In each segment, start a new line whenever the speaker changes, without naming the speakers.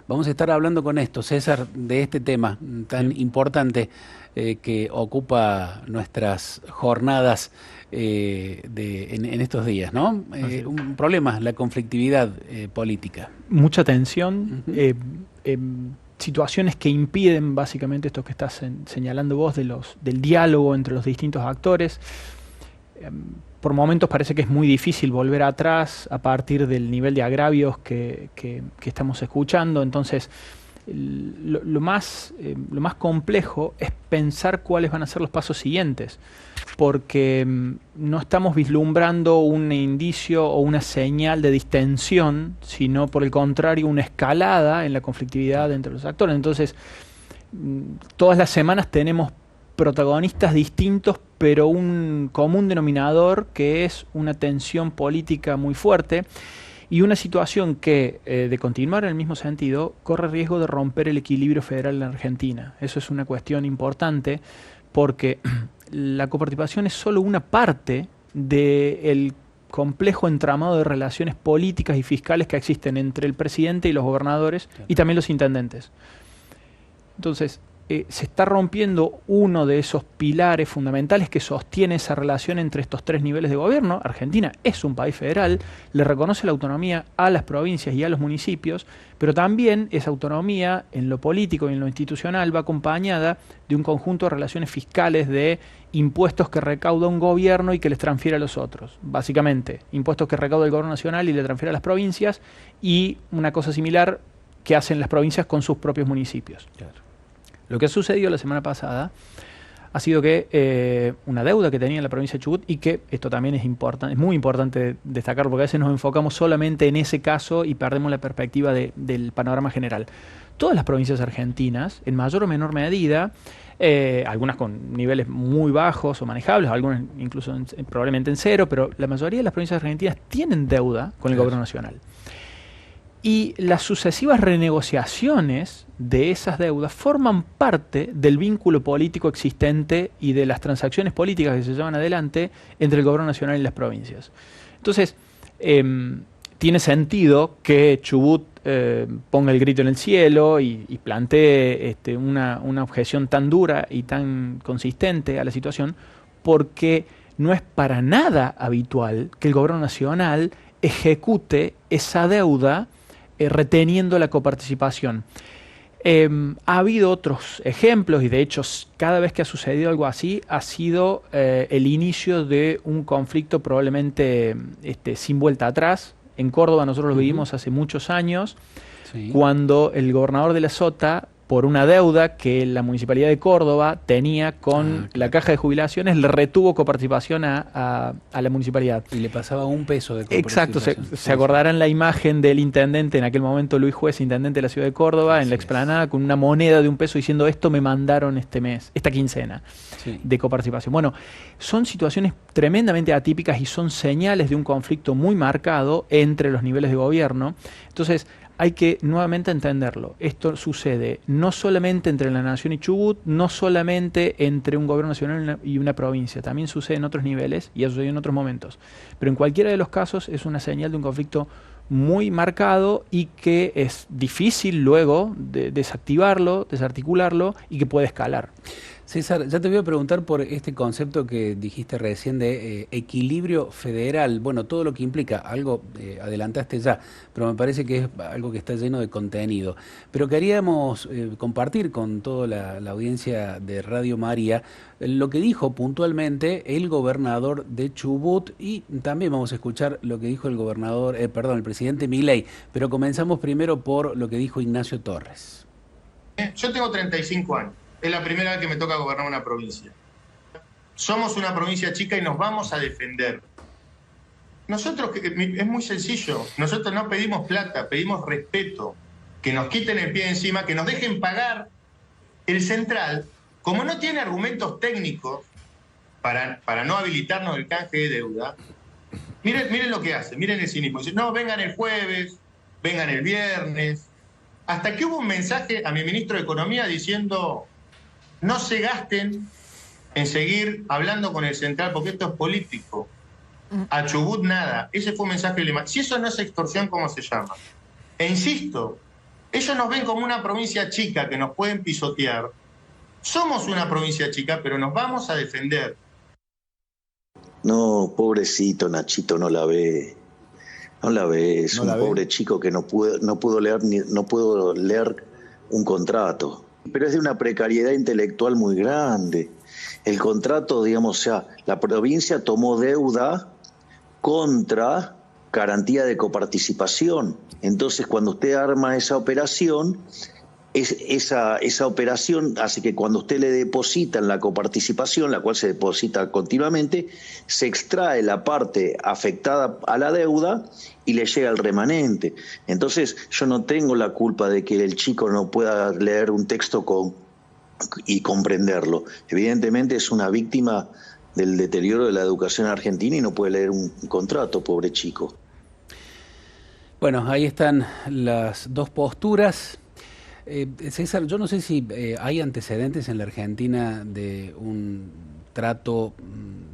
Vamos a estar hablando con esto, César, de este tema tan importante que ocupa nuestras jornadas en estos días, ¿no?
Así es.
Un problema, la conflictividad política.
Mucha tensión,
Ujú.
situaciones que impiden básicamente esto que estás señalando vos del diálogo entre los distintos actores. Por momentos parece que es muy difícil volver atrás a partir del nivel de agravios que estamos escuchando. Entonces, lo más complejo es pensar cuáles van a ser los pasos siguientes, porque no estamos vislumbrando un indicio o una señal de distensión, sino por el contrario una escalada en la conflictividad entre los actores. Entonces, todas las semanas tenemos protagonistas distintos, pero un común denominador que es una tensión política muy fuerte y una situación que, de continuar en el mismo sentido, corre riesgo de romper el equilibrio federal en la Argentina. Eso es una cuestión importante porque la coparticipación es solo una parte del complejo entramado de relaciones políticas y fiscales que existen entre el presidente y los gobernadores y también los intendentes. Entonces, se está rompiendo uno de esos pilares fundamentales que sostiene esa relación entre estos tres niveles de gobierno. Argentina es un país federal, le reconoce la autonomía a las provincias y a los municipios, pero también esa autonomía en lo político y en lo institucional va acompañada de un conjunto de relaciones fiscales de impuestos que recauda un gobierno y que les transfiere a los otros. Básicamente, impuestos que recauda el gobierno nacional y le transfiere a las provincias, y una cosa similar que hacen las provincias con sus propios municipios.
Claro.
Lo que ha sucedido la semana pasada ha sido que una deuda que tenía la provincia de Chubut, y que esto también es importante, es muy importante destacar, porque a veces nos enfocamos solamente en ese caso y perdemos la perspectiva del panorama general. Todas las provincias argentinas, en mayor o menor medida, algunas con niveles muy bajos o manejables, algunas incluso probablemente en cero, pero la mayoría de las provincias argentinas tienen deuda con el gobierno nacional. Y las sucesivas renegociaciones de esas deudas forman parte del vínculo político existente y de las transacciones políticas que se llevan adelante entre el gobierno nacional y las provincias. Entonces, tiene sentido que Chubut ponga el grito en el cielo y plantee una objeción tan dura y tan consistente a la situación, porque no es para nada habitual que el gobierno nacional ejecute esa deuda reteniendo la coparticipación. Ha habido otros ejemplos, y de hecho cada vez que ha sucedido algo así ha sido el inicio de un conflicto probablemente sin vuelta atrás. En Córdoba nosotros lo vivimos hace muchos años,
Sí.
cuando el gobernador de la Sota, por una deuda que la Municipalidad de Córdoba tenía con la
Claro.
caja de jubilaciones, le retuvo coparticipación a la municipalidad.
Y le pasaba $1 de
Exacto,
coparticipación.
se acordarán la imagen del intendente, en aquel momento Luis Juez, intendente de la ciudad de Córdoba, en
Así
la
es.
explanada con una moneda de $1 diciendo: esto me mandaron este mes, esta quincena
Sí.
de coparticipación. Bueno, son situaciones tremendamente atípicas y son señales de un conflicto muy marcado entre los niveles de gobierno. Entonces, hay que nuevamente entenderlo. Esto sucede no solamente entre la Nación y Chubut, no solamente entre un gobierno nacional y una provincia, también sucede en otros niveles y ha sucedido en otros momentos. Pero en cualquiera de los casos es una señal de un conflicto muy marcado y que es difícil luego de desactivarlo, desarticularlo, y que puede escalar.
César, ya te voy a preguntar por este concepto que dijiste recién de equilibrio federal. Bueno, todo lo que implica, algo adelantaste ya, pero me parece que es algo que está lleno de contenido. Pero queríamos compartir con toda la audiencia de Radio María lo que dijo puntualmente el gobernador de Chubut, y también vamos a escuchar lo que dijo el gobernador, el presidente Milei. Pero comenzamos primero por lo que dijo Ignacio Torres.
Yo tengo 35 años. Es la primera vez que me toca gobernar una provincia. Somos una provincia chica y nos vamos a defender. Nosotros, es muy sencillo, nosotros no pedimos plata, pedimos respeto, que nos quiten el pie encima, que nos dejen pagar. El central, como no tiene argumentos técnicos para no habilitarnos el canje de deuda, miren lo que hace, miren el cinismo. Dice: no, vengan el jueves, vengan el viernes. Hasta que hubo un mensaje a mi ministro de Economía diciendo: no se gasten en seguir hablando con el central porque esto es político. A Chubut nada. Ese fue un mensaje. Si eso no es extorsión, ¿cómo se llama? E insisto, Ellos nos ven como una provincia chica que nos pueden pisotear. Somos una provincia chica, pero nos vamos a defender.
No, pobrecito Nachito no la ve. No la ve, es un pobre chico que no pudo leer un contrato. Pero es de una precariedad intelectual muy grande. El contrato, digamos, o sea, la provincia tomó deuda contra garantía de coparticipación. Entonces, cuando usted arma esa operación, esa operación hace que cuando usted le depositan la coparticipación, la cual se deposita continuamente, se extrae la parte afectada a la deuda y le llega el remanente. Entonces, yo no tengo la culpa de que el chico no pueda leer un texto y comprenderlo. Evidentemente es una víctima del deterioro de la educación argentina y no puede leer un contrato, pobre chico.
Bueno, ahí están las dos posturas. César, yo no sé si hay antecedentes en la Argentina de un trato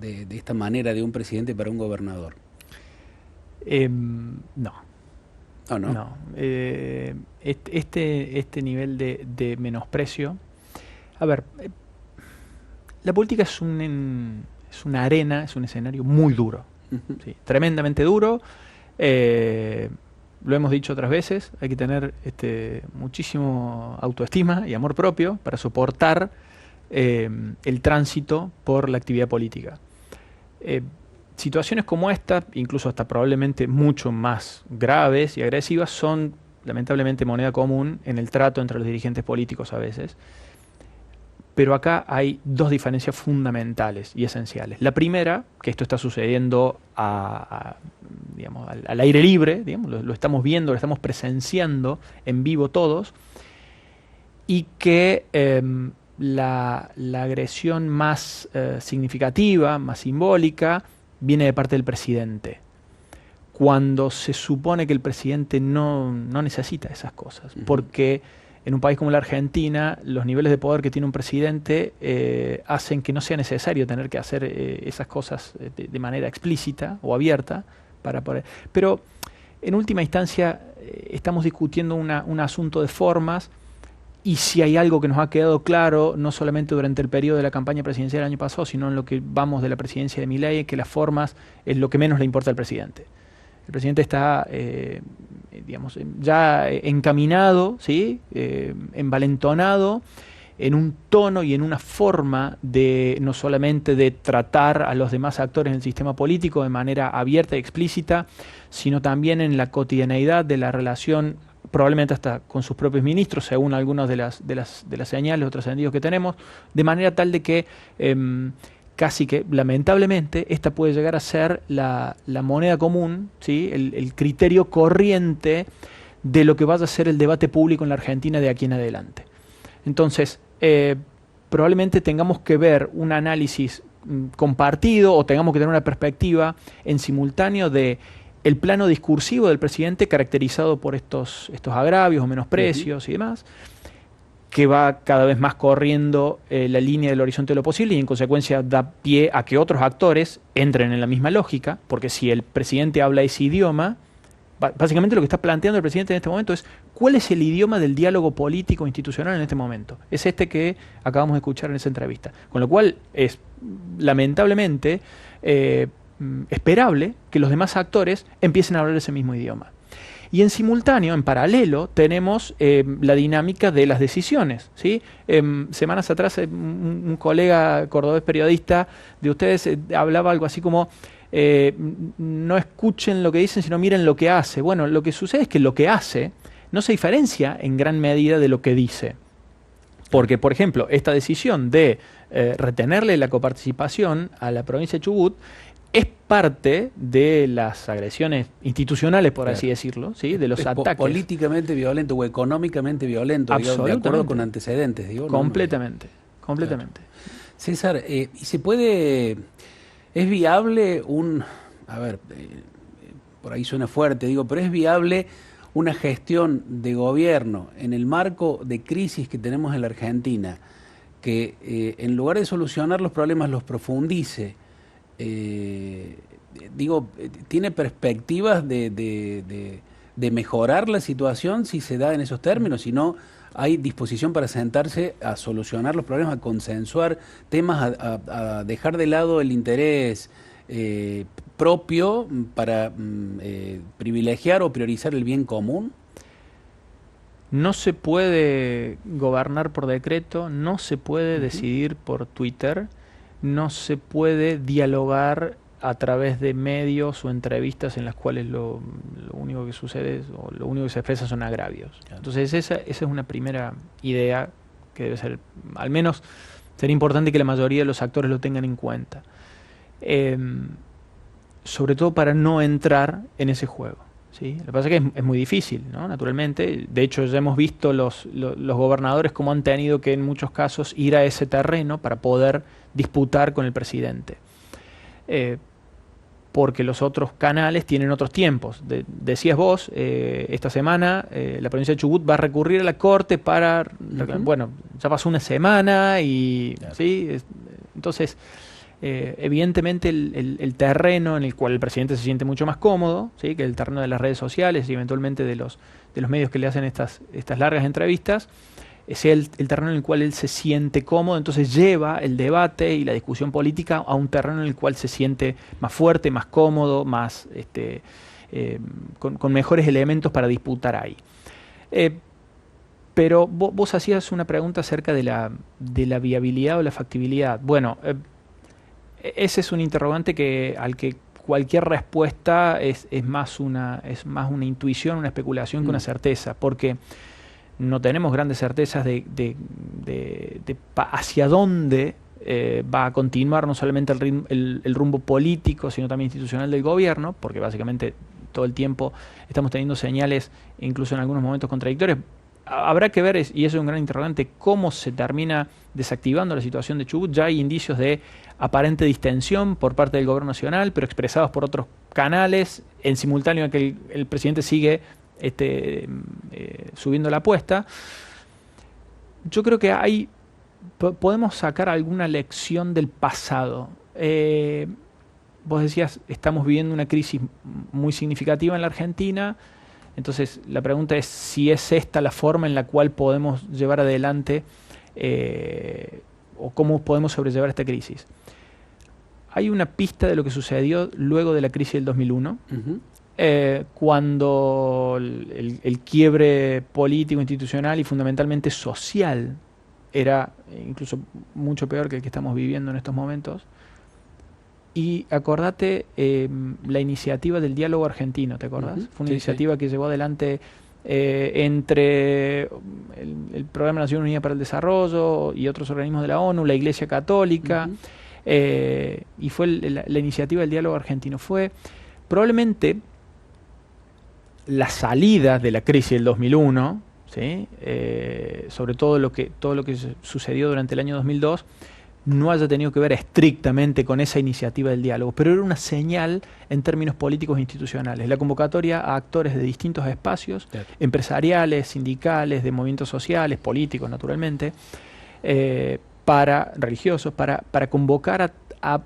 de esta manera de un presidente para un gobernador.
No.
¿O no?
No. Este nivel de menosprecio. A ver, la política es una arena, es un escenario muy duro, ¿sí? Tremendamente duro. Lo hemos dicho otras veces, hay que tener muchísimo autoestima y amor propio para soportar el tránsito por la actividad política. Situaciones como esta, incluso hasta probablemente mucho más graves y agresivas, son lamentablemente moneda común en el trato entre los dirigentes políticos a veces. Pero acá hay dos diferencias fundamentales y esenciales. La primera, que esto está sucediendo digamos, al aire libre, digamos, lo estamos viendo, lo estamos presenciando en vivo todos, y que la agresión más significativa, más simbólica, viene de parte del presidente. Cuando se supone que el presidente no necesita esas cosas, porque en un país como la Argentina, los niveles de poder que tiene un presidente hacen que no sea necesario tener que hacer esas cosas de manera explícita o abierta para poder. Pero en última instancia estamos discutiendo un asunto de formas, y si hay algo que nos ha quedado claro, no solamente durante el periodo de la campaña presidencial del año pasado, sino en lo que vamos de la presidencia de Milei, que las formas es lo que menos le importa al presidente. El presidente está, digamos, ya encaminado, ¿sí? Envalentonado en un tono y en una forma de no solamente de tratar a los demás actores del sistema político de manera abierta y explícita, sino también en la cotidianeidad de la relación, probablemente hasta con sus propios ministros, según algunas de las señales o trascendidos que tenemos, de manera tal de que casi que, lamentablemente, esta puede llegar a ser la moneda común, ¿sí? El criterio corriente de lo que vaya a ser el debate público en la Argentina de aquí en adelante. Entonces, probablemente tengamos que ver un análisis compartido o tengamos que tener una perspectiva en simultáneo de el plano discursivo del presidente caracterizado por estos agravios o menosprecios y demás, que va cada vez más corriendo la línea del horizonte de lo posible y en consecuencia da pie a que otros actores entren en la misma lógica, porque si el presidente habla ese idioma, básicamente lo que está planteando el presidente en este momento es cuál es el idioma del diálogo político institucional en este momento. Es este que acabamos de escuchar en esa entrevista. Con lo cual es lamentablemente esperable que los demás actores empiecen a hablar ese mismo idioma. Y en simultáneo, en paralelo, tenemos la dinámica de las decisiones, ¿sí? Semanas atrás un colega cordobés periodista de ustedes hablaba algo así como no escuchen lo que dicen, sino miren lo que hace. Bueno, lo que sucede es que lo que hace no se diferencia en gran medida de lo que dice. Porque, por ejemplo, esta decisión de retenerle la coparticipación a la provincia de Chubut es parte de las agresiones institucionales, por así decirlo, ¿sí? De los ataques.
Políticamente violento o económicamente violento, digamos, de acuerdo con antecedentes. Digo,
completamente, completamente.
Claro. César, ¿y se puede, es viable por ahí suena fuerte, digo, pero es viable una gestión de gobierno en el marco de crisis que tenemos en la Argentina, que en lugar de solucionar los problemas los profundice? Tiene perspectivas de de mejorar la situación si se da en esos términos, si no hay disposición para sentarse a solucionar los problemas, a consensuar temas, a dejar de lado el interés propio para privilegiar o priorizar el bien común.
No se puede gobernar por decreto, no se puede decidir por Twitter, no se puede dialogar a través de medios o entrevistas en las cuales lo único que sucede o lo único que se expresa son agravios. Claro. Entonces esa es una primera idea que debe ser, al menos sería importante que la mayoría de los actores lo tengan en cuenta. Sobre todo para no entrar en ese juego. ¿Sí? Lo que pasa es que es muy difícil, ¿no? Naturalmente. De hecho, ya hemos visto los gobernadores cómo han tenido que en muchos casos ir a ese terreno para poder disputar con el presidente. Porque los otros canales tienen otros tiempos. Decías vos, esta semana la provincia de Chubut va a recurrir a la corte para... Bueno, ya pasó una semana y... Claro. ¿Sí? Entonces... evidentemente el terreno en el cual el presidente se siente mucho más cómodo, ¿sí? Que el terreno de las redes sociales y eventualmente de los medios que le hacen estas largas entrevistas, es el terreno en el cual él se siente cómodo, entonces lleva el debate y la discusión política a un terreno en el cual se siente más fuerte, más cómodo, más con mejores elementos para disputar ahí. Pero vos hacías una pregunta acerca de la viabilidad o la factibilidad. Bueno, ese es un interrogante al que cualquier respuesta es más una intuición, una especulación que una certeza, porque no tenemos grandes certezas de hacia dónde va a continuar no solamente el rumbo político, sino también institucional del gobierno, porque básicamente todo el tiempo estamos teniendo señales, incluso en algunos momentos contradictorias. Habrá que ver, y eso es un gran interrogante, cómo se termina desactivando la situación de Chubut. Ya hay indicios de aparente distensión por parte del gobierno nacional, pero expresados por otros canales, en simultáneo a que el presidente sigue subiendo la apuesta. Yo creo que podemos sacar alguna lección del pasado. Vos decías, estamos viviendo una crisis muy significativa en la Argentina. Entonces, la pregunta es si es esta la forma en la cual podemos llevar adelante o cómo podemos sobrellevar esta crisis. Hay una pista de lo que sucedió luego de la crisis del 2001, cuando el quiebre político, institucional y fundamentalmente social era incluso mucho peor que el que estamos viviendo en estos momentos. Y acordate la iniciativa del diálogo argentino, ¿te acordás? Fue una iniciativa que llevó adelante entre el Programa de Naciones Unidas para el Desarrollo y otros organismos de la ONU, la Iglesia Católica, y fue la iniciativa del diálogo argentino. Fue probablemente la salida de la crisis del 2001, ¿sí? Sobre todo lo que sucedió durante el año 2002, no haya tenido que ver estrictamente con esa iniciativa del diálogo, pero era una señal en términos políticos e institucionales. La convocatoria a actores de distintos espacios, claro, empresariales, sindicales, de movimientos sociales, políticos naturalmente, religiosos, para convocar a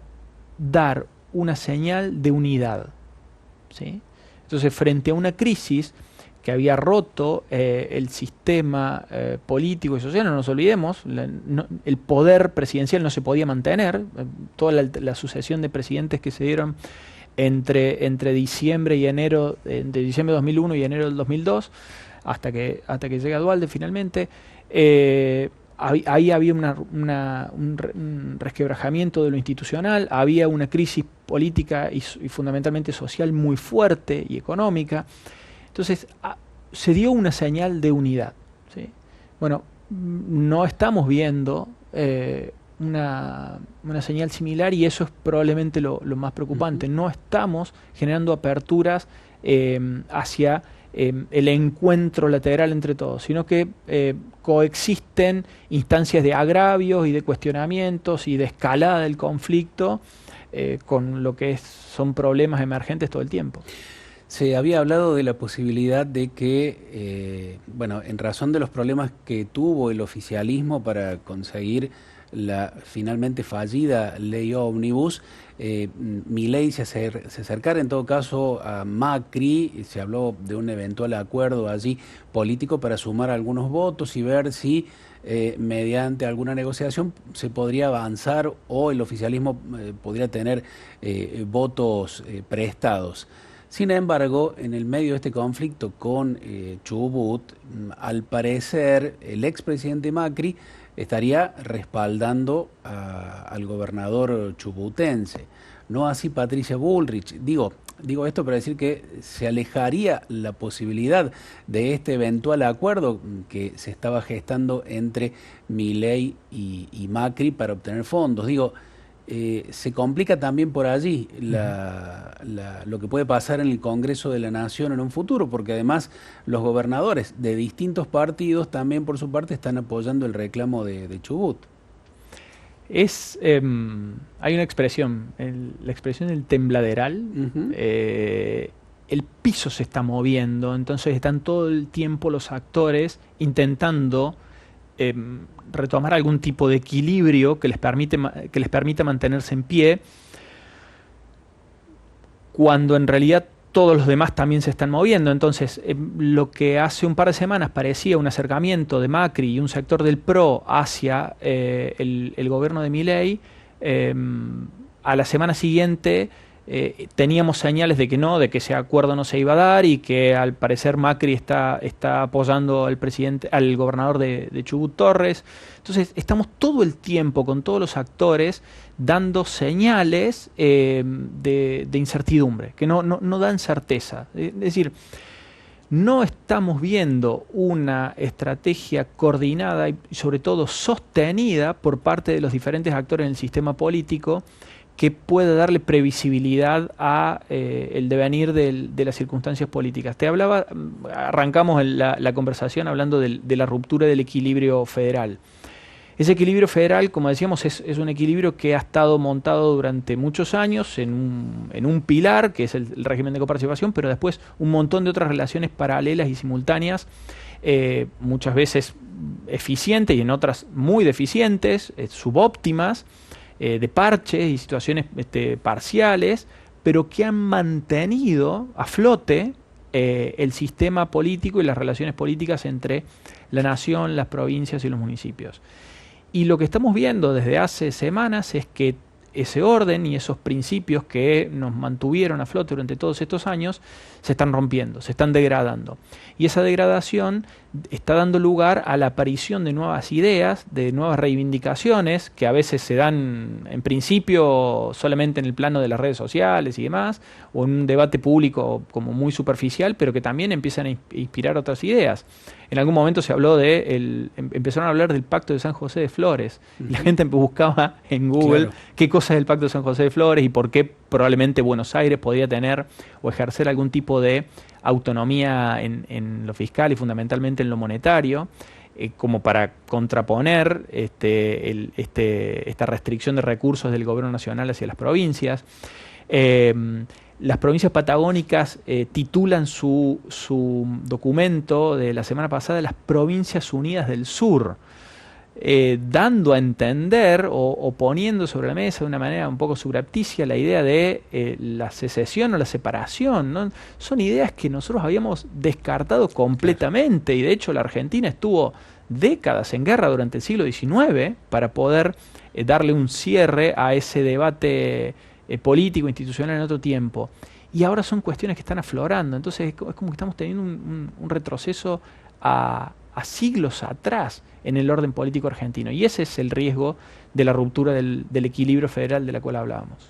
dar una señal de unidad, ¿sí? Entonces, frente a una crisis que había roto el sistema político y social, no nos olvidemos, el poder presidencial no se podía mantener, toda la sucesión de presidentes que se dieron entre diciembre y enero, de diciembre de 2001 y enero del 2002, hasta que llega Duhalde finalmente, ahí había un resquebrajamiento de lo institucional, había una crisis política y fundamentalmente social muy fuerte y económica. Entonces, se dio una señal de unidad, ¿sí? Bueno, no estamos viendo una señal similar y eso es probablemente lo más preocupante. No estamos generando aperturas hacia el encuentro lateral entre todos, sino que coexisten instancias de agravios y de cuestionamientos y de escalada del conflicto con lo que son problemas emergentes todo el tiempo.
Se había hablado de la posibilidad de que, bueno, en razón de los problemas que tuvo el oficialismo para conseguir la finalmente fallida ley ómnibus, Milei se acercara en todo caso a Macri, se habló de un eventual acuerdo allí político para sumar algunos votos y ver si mediante alguna negociación se podría avanzar o el oficialismo podría tener votos prestados. Sin embargo, en el medio de este conflicto con Chubut, al parecer el expresidente Macri estaría respaldando al gobernador chubutense, no así Patricia Bullrich. Digo esto para decir que se alejaría la posibilidad de este eventual acuerdo que se estaba gestando entre Milei y Macri para obtener fondos. Se complica también por allí lo que puede pasar en el Congreso de la Nación en un futuro, porque además los gobernadores de distintos partidos también por su parte están apoyando el reclamo de Chubut.
Hay una expresión, la expresión del tembladeral. El piso se está moviendo, entonces están todo el tiempo los actores intentando retomar algún tipo de equilibrio que les permita mantenerse en pie, cuando en realidad todos los demás también se están moviendo. Entonces, lo que hace un par de semanas parecía un acercamiento de Macri y un sector del PRO hacia el gobierno de Milei, a la semana siguiente teníamos señales de que no, de que ese acuerdo no se iba a dar y que al parecer Macri está apoyando al gobernador de Chubut, Torres. Entonces estamos todo el tiempo con todos los actores dando señales de incertidumbre, que no dan certeza. Es decir, no estamos viendo una estrategia coordinada y sobre todo sostenida por parte de los diferentes actores en el sistema político que pueda darle previsibilidad a el devenir de las circunstancias políticas. Arrancamos la conversación hablando de la ruptura del equilibrio federal. Ese equilibrio federal, como decíamos, es un equilibrio que ha estado montado durante muchos años en un pilar, que es el régimen de coparticipación, pero después un montón de otras relaciones paralelas y simultáneas, muchas veces eficientes y en otras muy deficientes, subóptimas, de parches y situaciones parciales, pero que han mantenido a flote el sistema político y las relaciones políticas entre la nación, las provincias y los municipios. Y lo que estamos viendo desde hace semanas es que ese orden y esos principios que nos mantuvieron a flote durante todos estos años se están rompiendo, se están degradando. Y esa degradación está dando lugar a la aparición de nuevas ideas, de nuevas reivindicaciones, que a veces se dan en principio solamente en el plano de las redes sociales y demás, o en un debate público como muy superficial, pero que también empiezan a inspirar otras ideas. En algún momento se habló empezaron a hablar del Pacto de San José de Flores. Y la gente buscaba en Google qué cosa es el Pacto de San José de Flores y por qué probablemente Buenos Aires podría tener o ejercer algún tipo de autonomía en lo fiscal y fundamentalmente en lo monetario, como para contraponer esta restricción de recursos del gobierno nacional hacia las provincias. Las provincias patagónicas titulan su documento de la semana pasada las Provincias Unidas del Sur, dando a entender o poniendo sobre la mesa de una manera un poco subrepticia la idea de la secesión o la separación, ¿no? Son ideas que nosotros habíamos descartado completamente, y de hecho la Argentina estuvo décadas en guerra durante el siglo XIX para poder darle un cierre a ese debate político, institucional en otro tiempo. Y ahora son cuestiones que están aflorando. Entonces es como que estamos teniendo un retroceso a siglos atrás en el orden político argentino. Y ese es el riesgo de la ruptura del equilibrio federal de la cual hablábamos.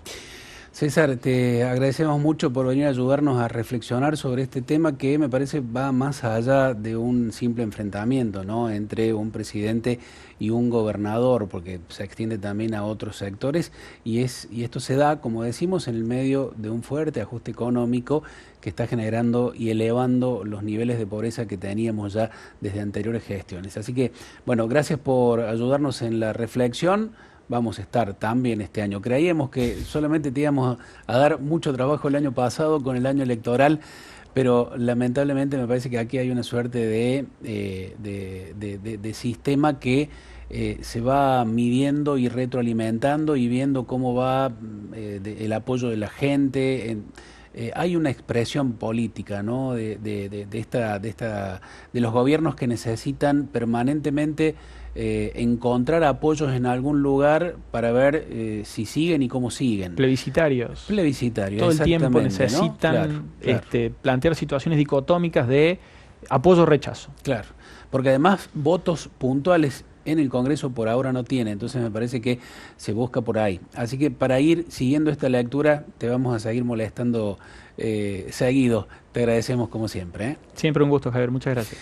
César, te agradecemos mucho por venir a ayudarnos a reflexionar sobre este tema que me parece va más allá de un simple enfrentamiento, ¿no?, entre un presidente y un gobernador, porque se extiende también a otros sectores y esto se da, como decimos, en el medio de un fuerte ajuste económico que está generando y elevando los niveles de pobreza que teníamos ya desde anteriores gestiones. Así que, bueno, gracias por ayudarnos en la reflexión. Vamos a estar también este año. Creíamos que solamente te íbamos a dar mucho trabajo el año pasado con el año electoral, pero lamentablemente me parece que aquí hay una suerte de sistema que se va midiendo y retroalimentando y viendo cómo va el apoyo de la gente. Hay una expresión política, ¿no? De los gobiernos que necesitan permanentemente encontrar apoyos en algún lugar para ver si siguen y cómo siguen.
Plebiscitarios.
Plebiscitarios,
todo el tiempo
exactamente, ¿no?
necesitan
Claro.
plantear situaciones dicotómicas de apoyo o rechazo.
Claro, porque además votos puntuales en el Congreso por ahora no tiene, entonces me parece que se busca por ahí. Así que para ir siguiendo esta lectura te vamos a seguir molestando seguido. Te agradecemos como siempre, ¿eh?
Siempre un gusto, Javier. Muchas gracias.